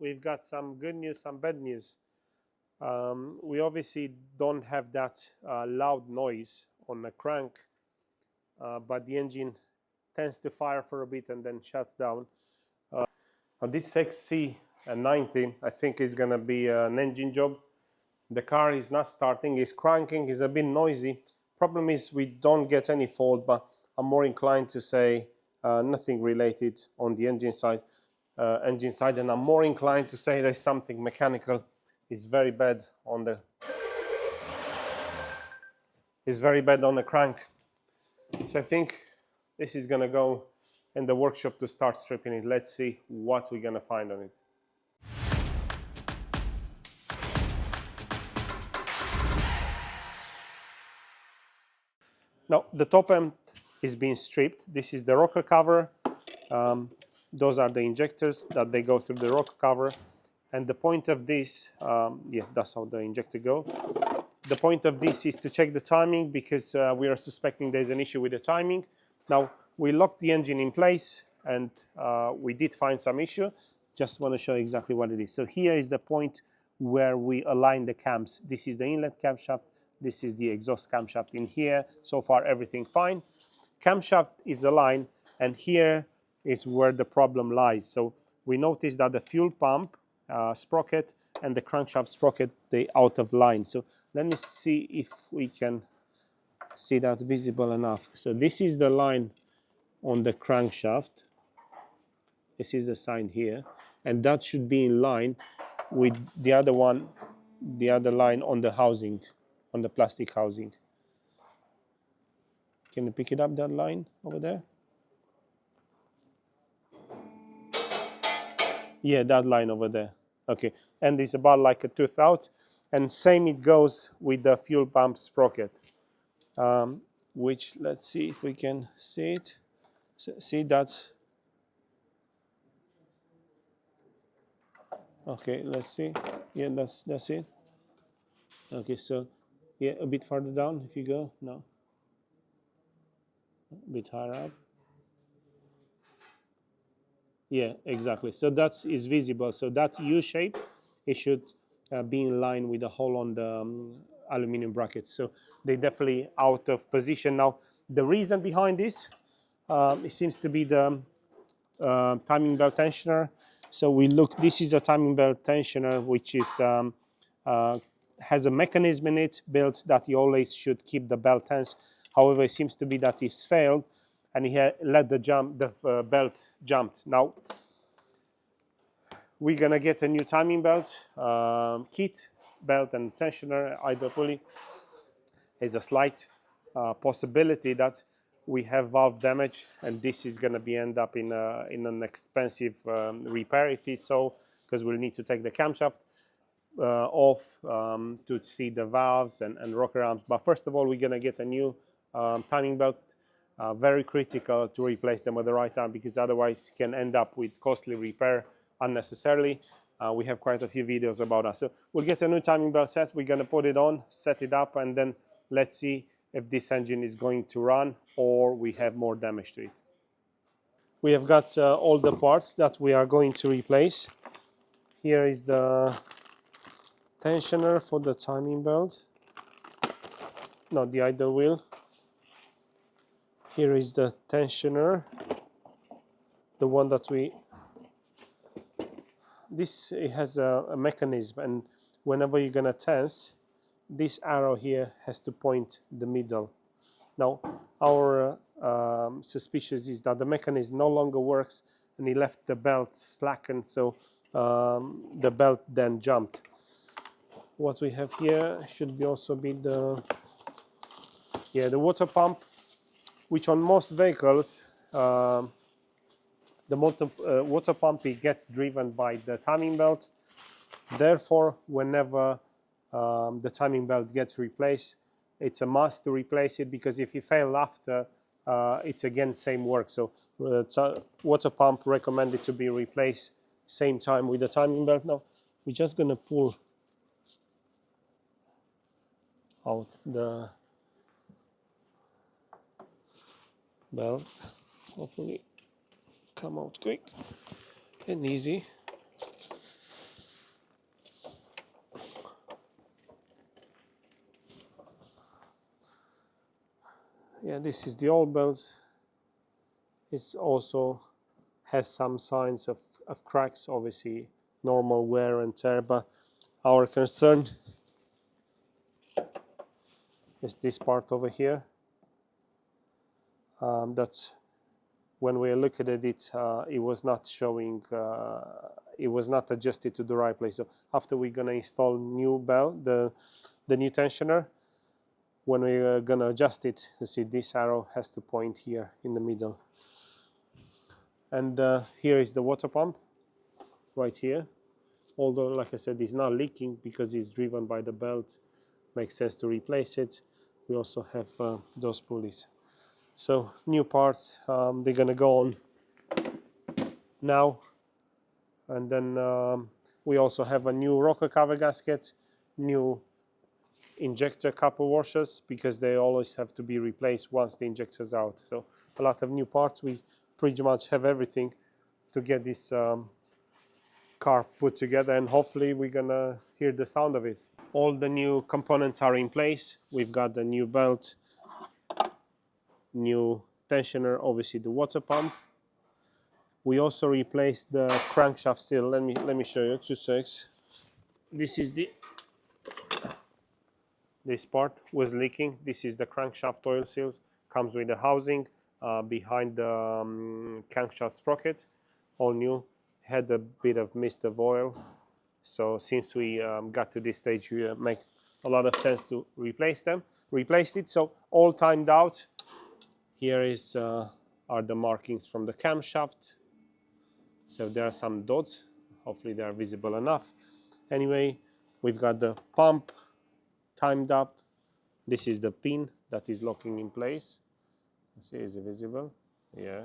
we've got some good news, some bad news. We obviously don't have that loud noise on the crank, but the engine tends to fire for a bit and then shuts down. This XC90, I think, is going to be an engine job. The car is not starting, it's cranking, it's a bit noisy. Problem is we don't get any fault, but I'm more inclined to say nothing related on the engine side, and I'm more inclined to say there's something mechanical. It's very bad on the crank. So I think this is gonna go in the workshop to start stripping it. Let's see what we're gonna find on it. Now the top end is being stripped. This is the rocker cover. Those are the injectors that they go through the rocker cover. And the point of this, yeah, that's how the injector go. The point of this is to check the timing, because we are suspecting there's an issue with the timing. Now, we locked the engine in place, and we did find some issue. Just want to show you exactly what it is. So here is the point where we align the cams. This is the inlet camshaft. This is the exhaust camshaft in here. So far, everything fine. Camshaft is aligned, and here is where the problem lies. So we noticed that the fuel pump sprocket and the crankshaft sprocket, they out of line. So let me see if we can see that visible enough. So this is the line on the crankshaft. This is the sign here, and that should be in line with the other one, the other line on the housing, on the plastic housing. Can you pick it up, that line over there? Yeah, that line over there. Okay, and it's about like a tooth out. And same it goes with the fuel pump sprocket, which, let's see if we can see it. So, see that? Okay, let's see. Yeah, that's it. Okay, so yeah, a bit further down if you go. No, a bit higher up. Yeah, exactly. So that is visible. So that U shape, it should be in line with the hole on the aluminum brackets. So they're definitely out of position. Now, the reason behind this, it seems to be the timing belt tensioner. So we look, this is a timing belt tensioner, which is has a mechanism in it built that you always should keep the belt tense. However, it seems to be that it's failed, and he let the belt jumped. Now, we're gonna get a new timing belt kit, belt and tensioner either fully. There's a slight possibility that we have valve damage, and this is gonna be end up in an expensive repair if it's so, because we'll need to take the camshaft off to see the valves and rocker arms. But first of all, we're gonna get a new timing belt. Very critical to replace them at the right time, because otherwise can end up with costly repair unnecessarily. We have quite a few videos about that. So we'll get a new timing belt set. We're gonna put it on, set it up, and then let's see if this engine is going to run or we have more damage to it. We have got all the parts that we are going to replace. Here is the tensioner for the timing belt, not the idle wheel. Here is the tensioner, the one that it has a mechanism, and whenever you're gonna tense, this arrow here has to point the middle. Now, our suspicion is that the mechanism no longer works, and he left the belt slackened, so the belt then jumped. What we have here should also be the water pump, which on most vehicles, the water pump, it gets driven by the timing belt. Therefore, whenever the timing belt gets replaced, it's a must to replace it, because if you fail after, it's again same work. So water pump recommended to be replaced same time with the timing belt. Now we're just gonna pull out the belt. Hopefully come out quick and easy. Yeah, this is the old belt. It's also has some signs of cracks, obviously normal wear and tear, but our concern is this part over here. That's when we looked at it, it was not showing, it was not adjusted to the right place. So after we're gonna install new belt, the new tensioner, when we're gonna adjust it, you see this arrow has to point here in the middle. And here is the water pump, right here. Although, like I said, it's not leaking because it's driven by the belt, makes sense to replace it. We also have those pulleys. So new parts, they're gonna go on now. And then we also have a new rocker cover gasket, new injector couple washers, because they always have to be replaced once the injector's out. So a lot of new parts. We pretty much have everything to get this car put together, and hopefully we're gonna hear the sound of it. All the new components are in place. We've got the new belt, new tensioner, obviously the water pump. We also replaced the crankshaft seal. Let me show you, 2 seconds. This is this part was leaking. This is the crankshaft oil seals. Comes with the housing behind the crankshaft sprocket. All new. Had a bit of mist of oil. So since we got to this stage, we make a lot of sense to replace them. Replaced it. So all timed out. Here is are the markings from the camshaft. So there are some dots. Hopefully they are visible enough. Anyway, we've got the pump timed up. This is the pin that is locking in place. Let's see, is it visible? Yeah.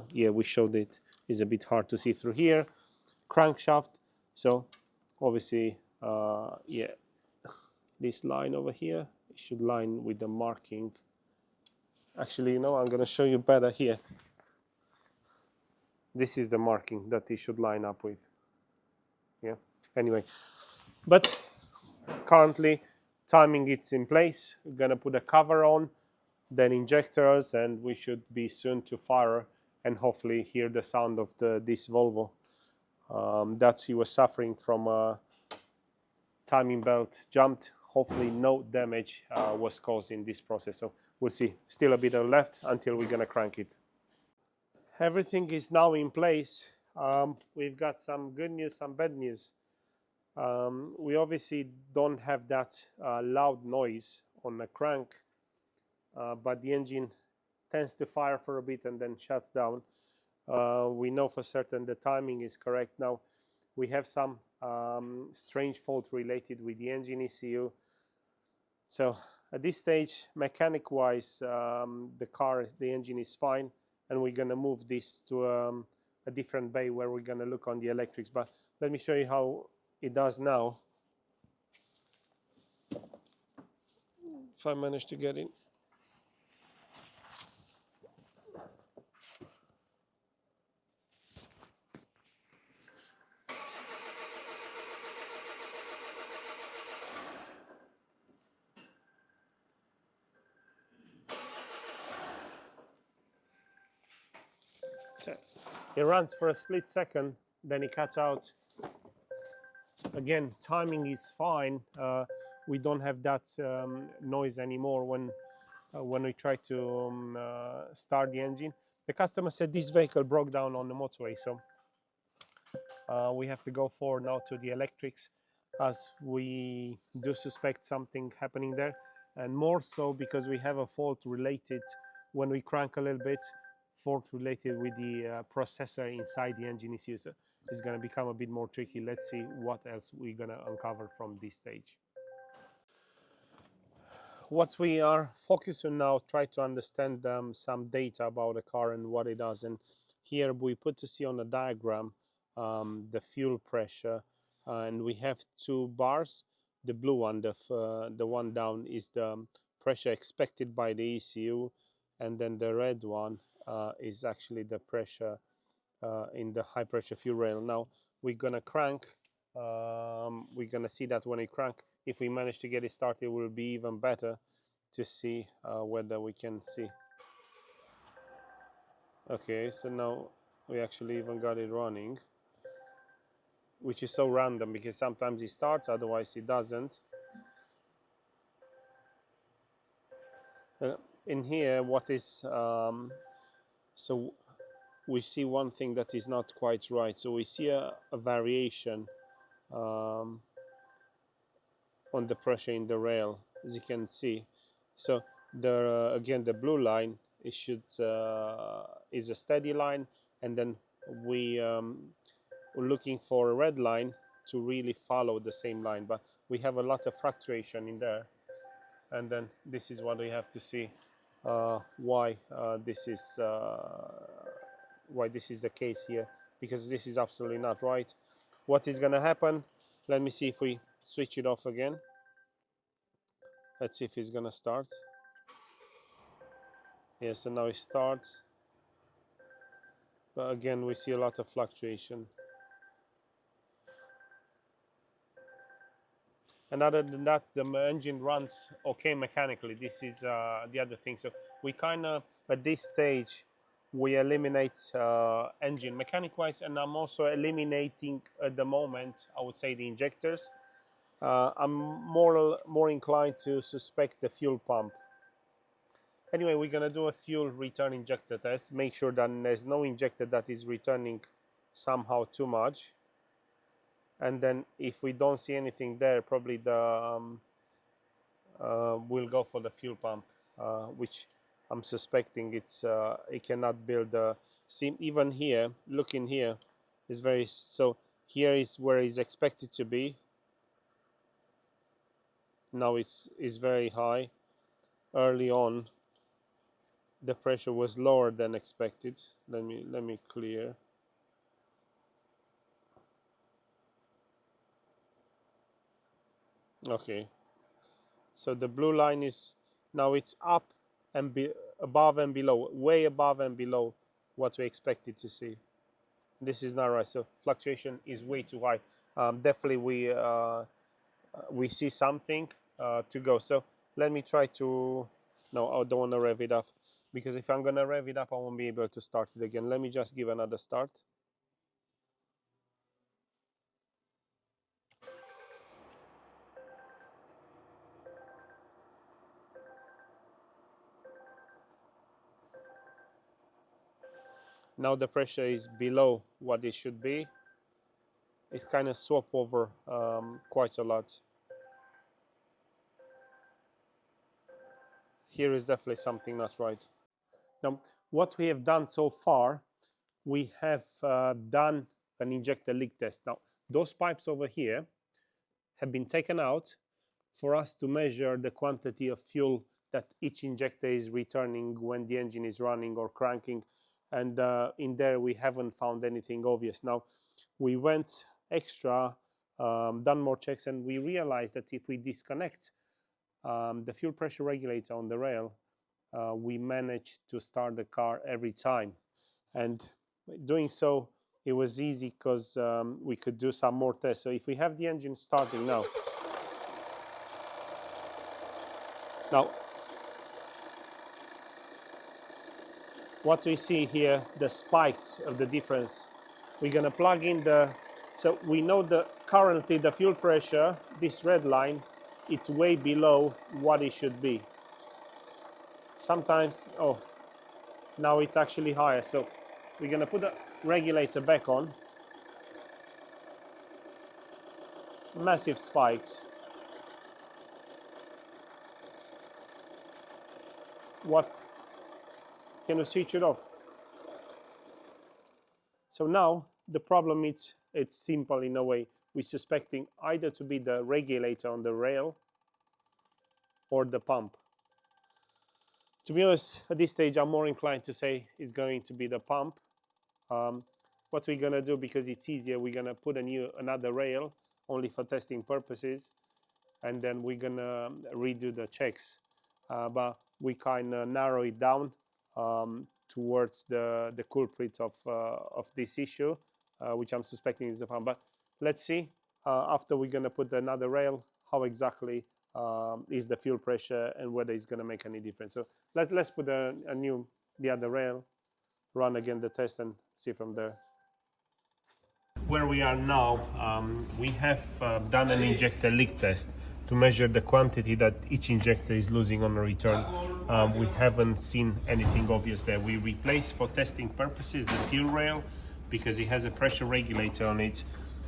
Yeah, we showed it. It's a bit hard to see through here. Crankshaft. So obviously, yeah, this line over here should line with the marking. Actually, you know, I'm going to show you better here. This is the marking that it should line up with. Yeah. Anyway, but currently timing is in place. We're going to put a cover on, then injectors, and we should be soon to fire and hopefully hear the sound of this Volvo. That he was suffering from a timing belt jumped. Hopefully no damage was caused in this process. So we'll see. Still a bit left until we're gonna crank it. Everything is now in place. We've got some good news, some bad news. We obviously don't have that loud noise on the crank, but the engine tends to fire for a bit and then shuts down. We know for certain the timing is correct. Now we have some strange fault related with the engine ECU. So at this stage, mechanic wise, the engine is fine, and we're going to move this to a different bay where we're going to look on the electrics. But let me show you how it does now. If I manage to get in. So it runs for a split second, then it cuts out. Again, timing is fine. We don't have that noise anymore when we try to start the engine. The customer said this vehicle broke down on the motorway, so we have to go forward now to the electrics, as we do suspect something happening there, and more so because we have a fault related when we crank a little bit, fault related with the processor inside the engine ECU. So it's going to become a bit more tricky. Let's see what else we're going to uncover from this stage. What we are focused on now, try to understand some data about the car and what it does. And here we put to see on the diagram the fuel pressure, and we have 2 bars. The blue one, the one down, is the pressure expected by the ECU, and then the red one is actually the pressure in the high pressure fuel rail. Now we're gonna crank. We're gonna see that when we crank, if we manage to get it started, it will be even better to see whether we can see. Okay, so now we actually even got it running, which is so random because sometimes it starts, otherwise it doesn't. In here, what is so we see one thing that is not quite right. So we see a variation on the pressure in the rail, as you can see. So the again, the blue line is a steady line, and then we're looking for a red line to really follow the same line. But we have a lot of fluctuation in there, and then this is what we have to see why this is the case here, because this is absolutely not right. What is going to happen? Let me see if we switch it off again. Let's see if it's going to start. Yeah, so now it starts, but again we see a lot of fluctuation. And other than that, the engine runs okay mechanically. This is the other thing. So we kind of, at this stage, we eliminate engine mechanic wise, and I'm also eliminating at the moment, I would say, the injectors. I'm more inclined to suspect the fuel pump. Anyway, we're gonna do a fuel return injector test, make sure that there's no injector that is returning somehow too much. And then if we don't see anything there, probably we'll go for the fuel pump, which I'm suspecting it cannot build the seam. Even here, looking here, is very, so here is where it's expected to be. Now it's very high. Early on, the pressure was lower than expected. Let me clear. Okay, so the blue line is now it's up and above and below, way above and below what we expected to see. This is not right. So fluctuation is way too high. Definitely we see something to go. So let me try to, no, I don't want to rev it up, because if I'm going to rev it up, I won't be able to start it again. Let me just give another start. Now the pressure is below what it should be. It kind of swap over quite a lot. Here is definitely something not right. Now, what we have done so far, we have done an injector leak test. Now, those pipes over here have been taken out for us to measure the quantity of fuel that each injector is returning when the engine is running or cranking. And in there, we haven't found anything obvious. Now, we went extra, done more checks, and we realized that if we disconnect the fuel pressure regulator on the rail, we managed to start the car every time. And doing so, it was easy because we could do some more tests. So if we have the engine starting now, what we see here, the spikes of the difference. We're gonna plug in so we know currently the fuel pressure, this red line, it's way below what it should be. Sometimes, oh, now it's actually higher. So we're gonna put the regulator back on. Massive spikes. What? Can we switch it off? So now the problem is, it's simple in a way. We're suspecting either to be the regulator on the rail or the pump. To be honest, at this stage, I'm more inclined to say it's going to be the pump. What we're gonna do, because it's easier, we're gonna put another rail only for testing purposes, and then we're gonna redo the checks. But we kind of narrow it down towards the culprit of this issue, which I'm suspecting is the pump. But let's see after we're gonna put another rail how exactly is the fuel pressure and whether it's going to make any difference. So let's put the other rail, run again the test and see from there. Where we are now, we have done an injector leak test to measure the quantity that each injector is losing on a return. We haven't seen anything obvious there. We replaced for testing purposes the fuel rail because it has a pressure regulator on it.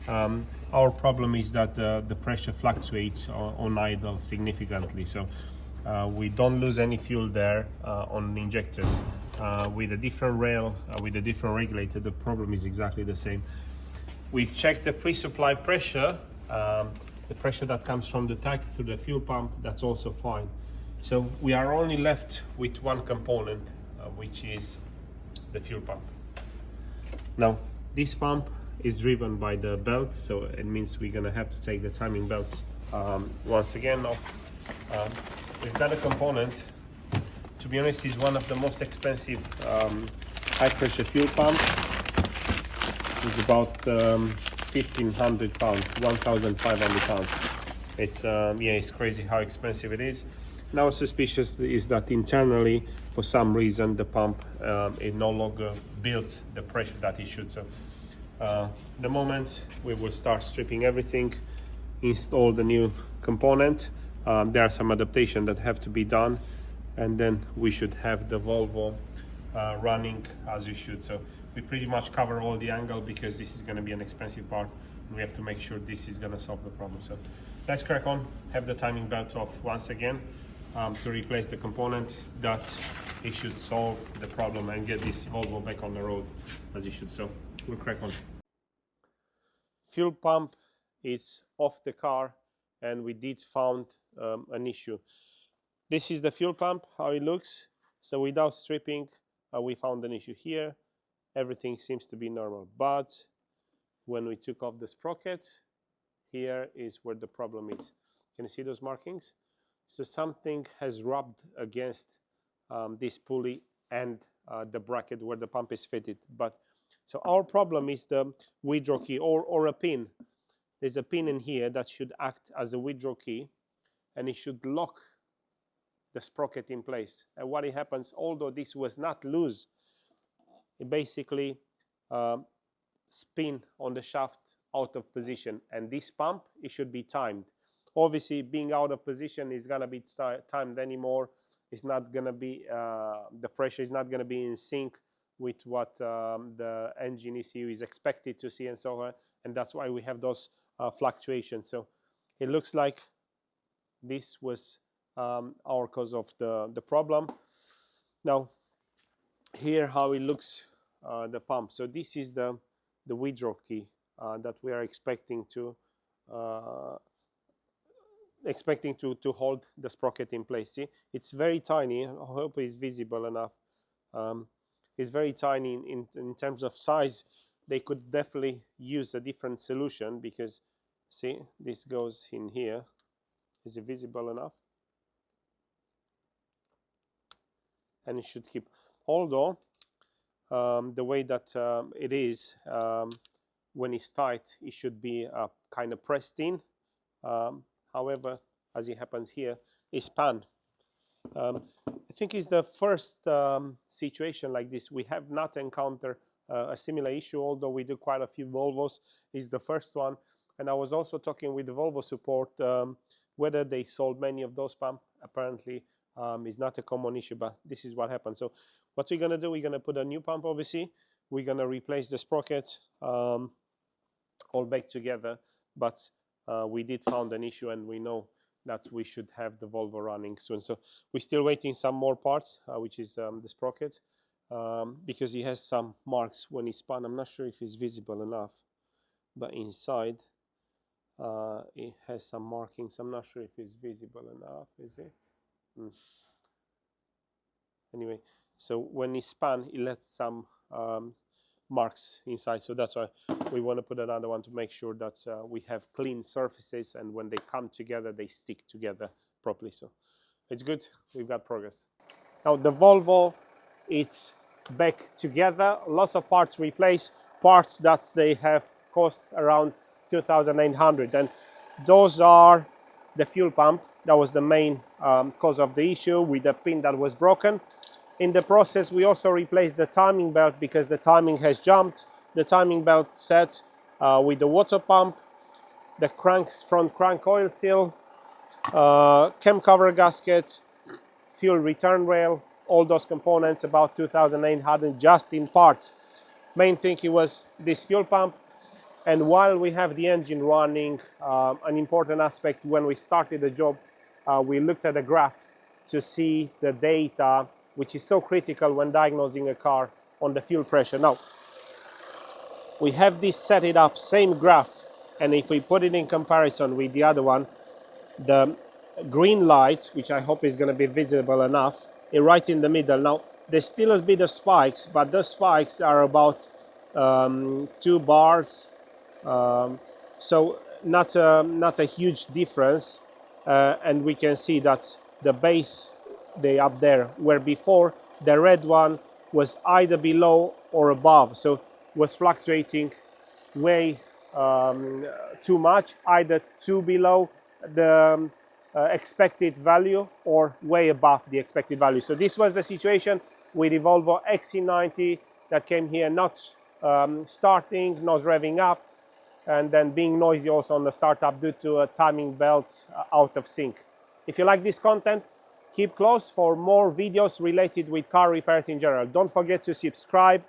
Our problem is that the pressure fluctuates on idle significantly, so we don't lose any fuel there on injectors. With a different rail, with a different regulator, the problem is exactly the same. We've checked the pre-supply pressure, the pressure that comes from the tank through the fuel pump, that's also fine. So we are only left with one component, which is the fuel pump. Now, this pump is driven by the belt, so it means we're gonna have to take the timing belt once again off. We've got a component, to be honest, is one of the most expensive high pressure fuel pump. It's about 1,500 pounds, 1,500 pounds. It's yeah, it's crazy how expensive it is. Now suspicious is that internally, for some reason, the pump it no longer builds the pressure that it should. So the moment we will start stripping everything, install the new component. There are some adaptations that have to be done, and then we should have the Volvo running as you should. So we pretty much cover all the angle because this is going to be an expensive part. We have to make sure this is going to solve the problem. So let's crack on, have the timing belt off once again to replace the component that it should solve the problem and get this Volvo back on the road as it should. So we'll crack on. Fuel pump is off the car, and we did found an issue. This is the fuel pump, how it looks. So without stripping, we found an issue here. Everything seems to be normal, but when we took off the sprocket, here is where the problem is. Can you see those markings? So something has rubbed against this pulley and the bracket where the pump is fitted. But so our problem is the withdraw key or a pin. There's a pin in here that should act as a withdraw key, and it should lock the sprocket in place. And what it happens, although this was not loose, it basically spin on the shaft out of position, and this pump, it should be timed. Obviously, being out of position is gonna be timed anymore. It's not gonna be the pressure is not gonna be in sync with what the engine ECU is expected to see, and so on. And that's why we have those fluctuations. So it looks like this was our cause of the problem. Now, here how it looks, the pump. So this is the withdraw key that we are expecting to hold the sprocket in place. See, it's very tiny. I hope it's visible enough. It's very tiny in terms of size. They could definitely use a different solution because, see, this goes in here. Is it visible enough? And it should keep. Although the way that it is, when it's tight, it should be kind of pressed in. However, as it happens here, it's pan. I think it's the first situation like this. We have not encountered a similar issue, although we do quite a few Volvos. It's the first one. And I was also talking with the Volvo support whether they sold many of those pumps. Apparently, it's not a common issue, but this is what happened. So what we're going to do, we're going to put a new pump, obviously. We're going to replace the sprocket all back together. But we did found an issue, and we know that we should have the Volvo running soon. So we're still waiting some more parts, which is the sprocket, because it has some marks when it's spun. I'm not sure if it's visible enough, but inside it has some markings. I'm not sure if it's visible enough, is it? Anyway, so when it's spun, it left some marks inside, so that's why we want to put another one to make sure that we have clean surfaces, and when they come together, they stick together properly. So it's good, we've got progress. Now the Volvo, it's back together. Lots of parts replaced, parts that they have cost around 2,900, and those are the fuel pump. That was the main cause of the issue, with the pin that was broken. In the process, we also replaced the timing belt because the timing has jumped. The timing belt set with the water pump, the front crank oil seal, cam cover gasket, fuel return rail, all those components, about 2,800 just in parts. Main thing it was this fuel pump. And while we have the engine running, an important aspect when we started the job, we looked at the graph to see the data, which is so critical when diagnosing a car, on the fuel pressure. Now, we have this set it up, same graph, and if we put it in comparison with the other one, the green light, which I hope is going to be visible enough, is right in the middle. Now, there's still a bit of spikes, but the spikes are about 2 bars, so not a huge difference, and we can see that the base, they up there, where before the red one was either below or above, so was fluctuating way too much, either too below the expected value or way above the expected value. So this was the situation with the Volvo XC90 that came here not starting, not revving up, and then being noisy also on the startup due to a timing belt out of sync. If you like this content, keep close for more videos related with car repairs in general. Don't forget to subscribe